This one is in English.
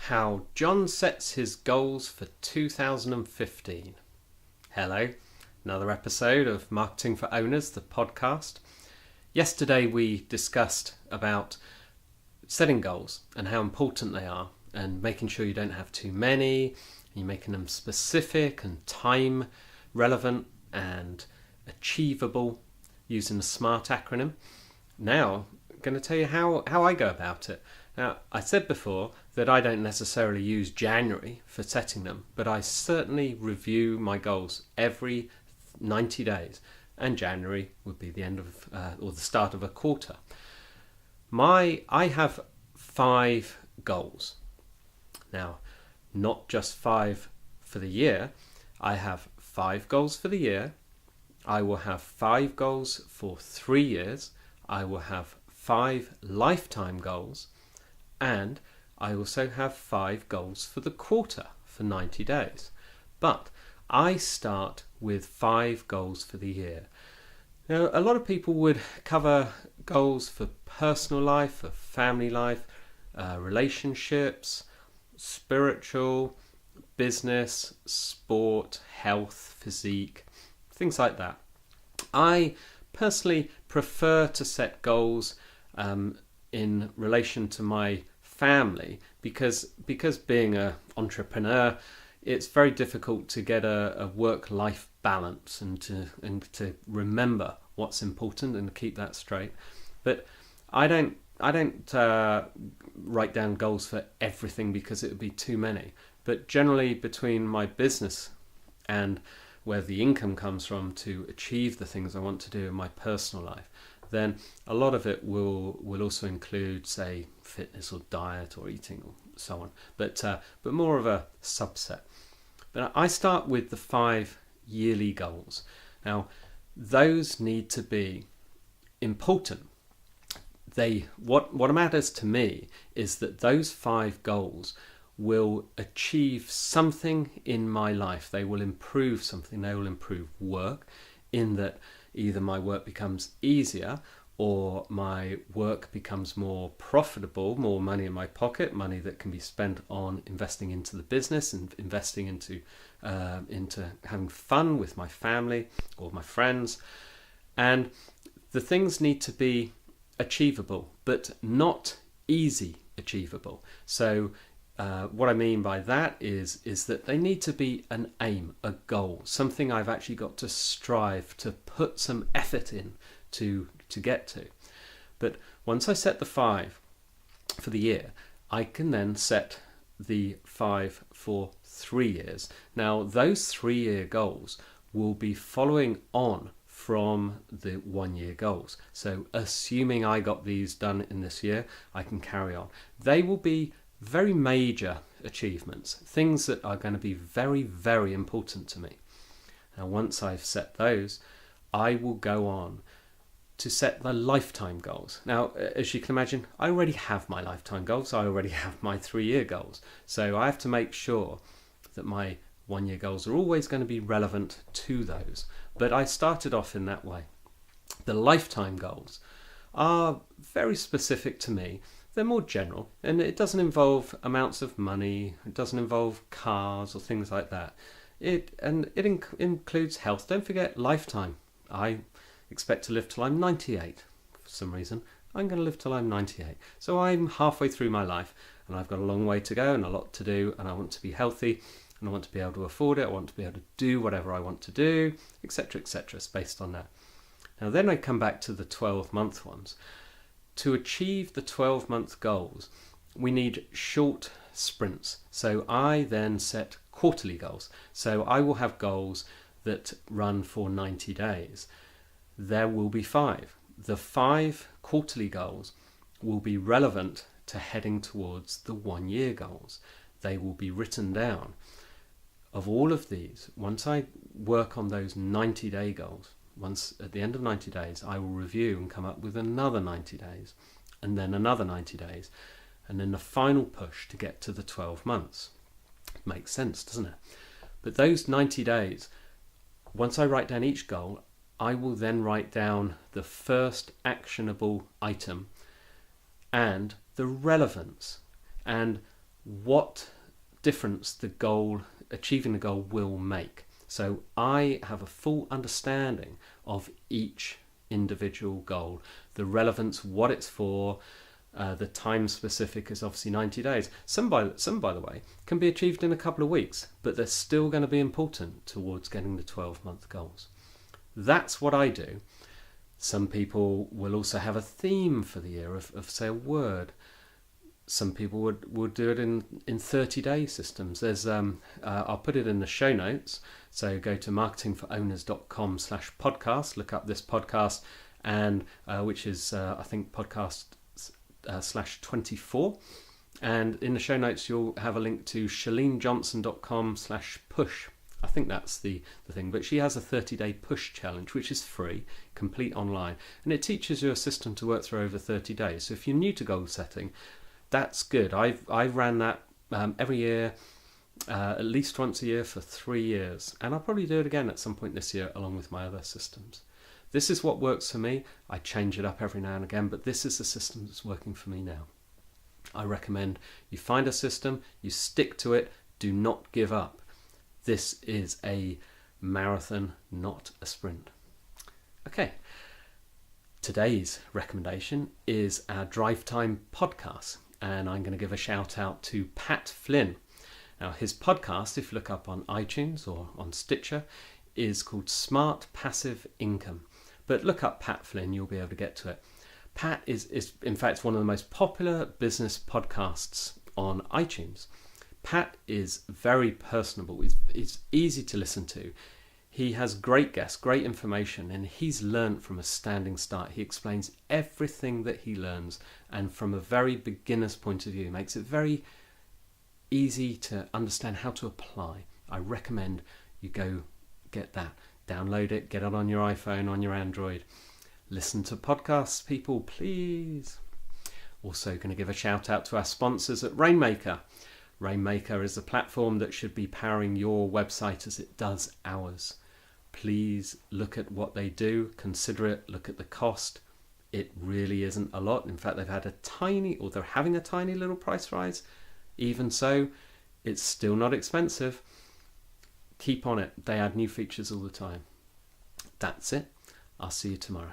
How Jon Sets His Goals for 2015. Hello, another episode of Marketing for Owners, the podcast. Yesterday we discussed about setting goals and how important they are and making sure you don't have too many, you're making them specific and time relevant and achievable using the SMART acronym. Now I'm going to tell you how I go about it. Now, I said before that I don't necessarily use January for setting them, but I certainly review my goals every 90 days, and January would be the end of or the start of a quarter. I have 5 goals. Now, not just 5 for the year. I have 5 goals for the year. I will have 5 goals for 3 years. I will have 5 lifetime goals. And I also have 5 goals for the quarter for 90 days. But I start with 5 goals for the year. Now, a lot of people would cover goals for personal life, for family life, relationships, spiritual, business, sport, health, physique, things like that. I personally prefer to set goals in relation to my family because being an entrepreneur, it's very difficult to get a work-life balance and to remember what's important and keep that straight. But I don't write down goals for everything because it would be too many. But generally, between my business and where the income comes from to achieve the things I want to do in my personal life, then a lot of it will also include, say, fitness or diet or eating or so on, but more of a subset. But I start with the 5 yearly goals. Now, those need to be important. What matters to me is that those 5 goals will achieve something in my life. They will improve something. They will improve work, in that either my work becomes easier or my work becomes more profitable, more money in my pocket, money that can be spent on investing into the business and investing into having fun with my family or my friends. And the things need to be achievable, but not easy achievable. So what I mean by that is that they need to be an aim, a goal, something I've actually got to strive to put some effort in to get to. But once I set the 5 for the year, I can then set the 5 for 3 years. Now, those 3-year goals will be following on from the 1-year goals. So assuming I got these done in this year, I can carry on. They will be very major achievements, things that are going to be very, very important to me. Now, once I've set those, I will go on to set the lifetime goals. Now, as you can imagine, I already have my lifetime goals. I already have my 3-year goals. So I have to make sure that my 1-year goals are always going to be relevant to those. But I started off in that way. The lifetime goals are very specific to me. They're more general, and it doesn't involve amounts of money. It doesn't involve cars or things like that. It includes health. Don't forget lifetime. I expect to live till I'm 98 for some reason. I'm going to live till I'm 98. So I'm halfway through my life, and I've got a long way to go and a lot to do, and I want to be healthy, and I want to be able to afford it. I want to be able to do whatever I want to do, etc., etc. It's based on that. Now then I come back to the 12-month ones. To achieve the 12-month goals, we need short sprints. So I then set quarterly goals. So I will have goals that run for 90 days. There will be 5. The 5 quarterly goals will be relevant to heading towards the 1-year goals. They will be written down. Of all of these, once I work on those 90-day goals, once at the end of 90 days, I will review and come up with another 90 days, and then another 90 days, and then the final push to get to the 12 months. Makes sense, doesn't it? But those 90 days, once I write down each goal, I will then write down the first actionable item and the relevance. And what difference achieving the goal will make. So I have a full understanding of each individual goal, the relevance, what it's for. The time specific is obviously 90 days. Some, by the way, can be achieved in a couple of weeks, but they're still going to be important towards getting the 12-month goals. That's what I do. Some people will also have a theme for the year of say, a word. Some people would do it in 30-day systems. There's I'll put it in the show notes. So go to marketingforowners.com/podcast, look up this podcast, and which is I think podcast /24, and in the show notes you'll have a link to shalenejohnson.com/push. I think that's the thing, but she has a 30-day push challenge, which is free, complete online, and it teaches you a system to work through over 30 days. So if you're new to goal setting, that's good. I've ran that every year, at least once a year for 3 years, and I'll probably do it again at some point this year along with my other systems. This is what works for me. I change it up every now and again, but this is the system that's working for me now. I recommend you find a system, you stick to it, do not give up. This is a marathon, not a sprint. Okay, today's recommendation is our Drive Time podcast, and I'm going to give a shout out to Pat Flynn. Now, his podcast, if you look up on iTunes or on Stitcher, is called Smart Passive Income. But look up Pat Flynn, you'll be able to get to it. Pat is in fact one of the most popular business podcasts on iTunes. Pat is very personable. He's easy to listen to. He has great guests, great information, and he's learned from a standing start. He explains everything that he learns, and from a very beginner's point of view, makes it very easy to understand how to apply. I recommend you go get that. Download it, get it on your iPhone, on your Android. Listen to podcasts, people, please. Also going to give a shout out to our sponsors at Rainmaker. Rainmaker is a platform that should be powering your website as it does ours. Please look at what they do, consider it, look at the cost. It really isn't a lot. In fact, they're having a tiny little price rise. Even so, it's still not expensive. Keep on it. They add new features all the time. That's it. I'll see you tomorrow.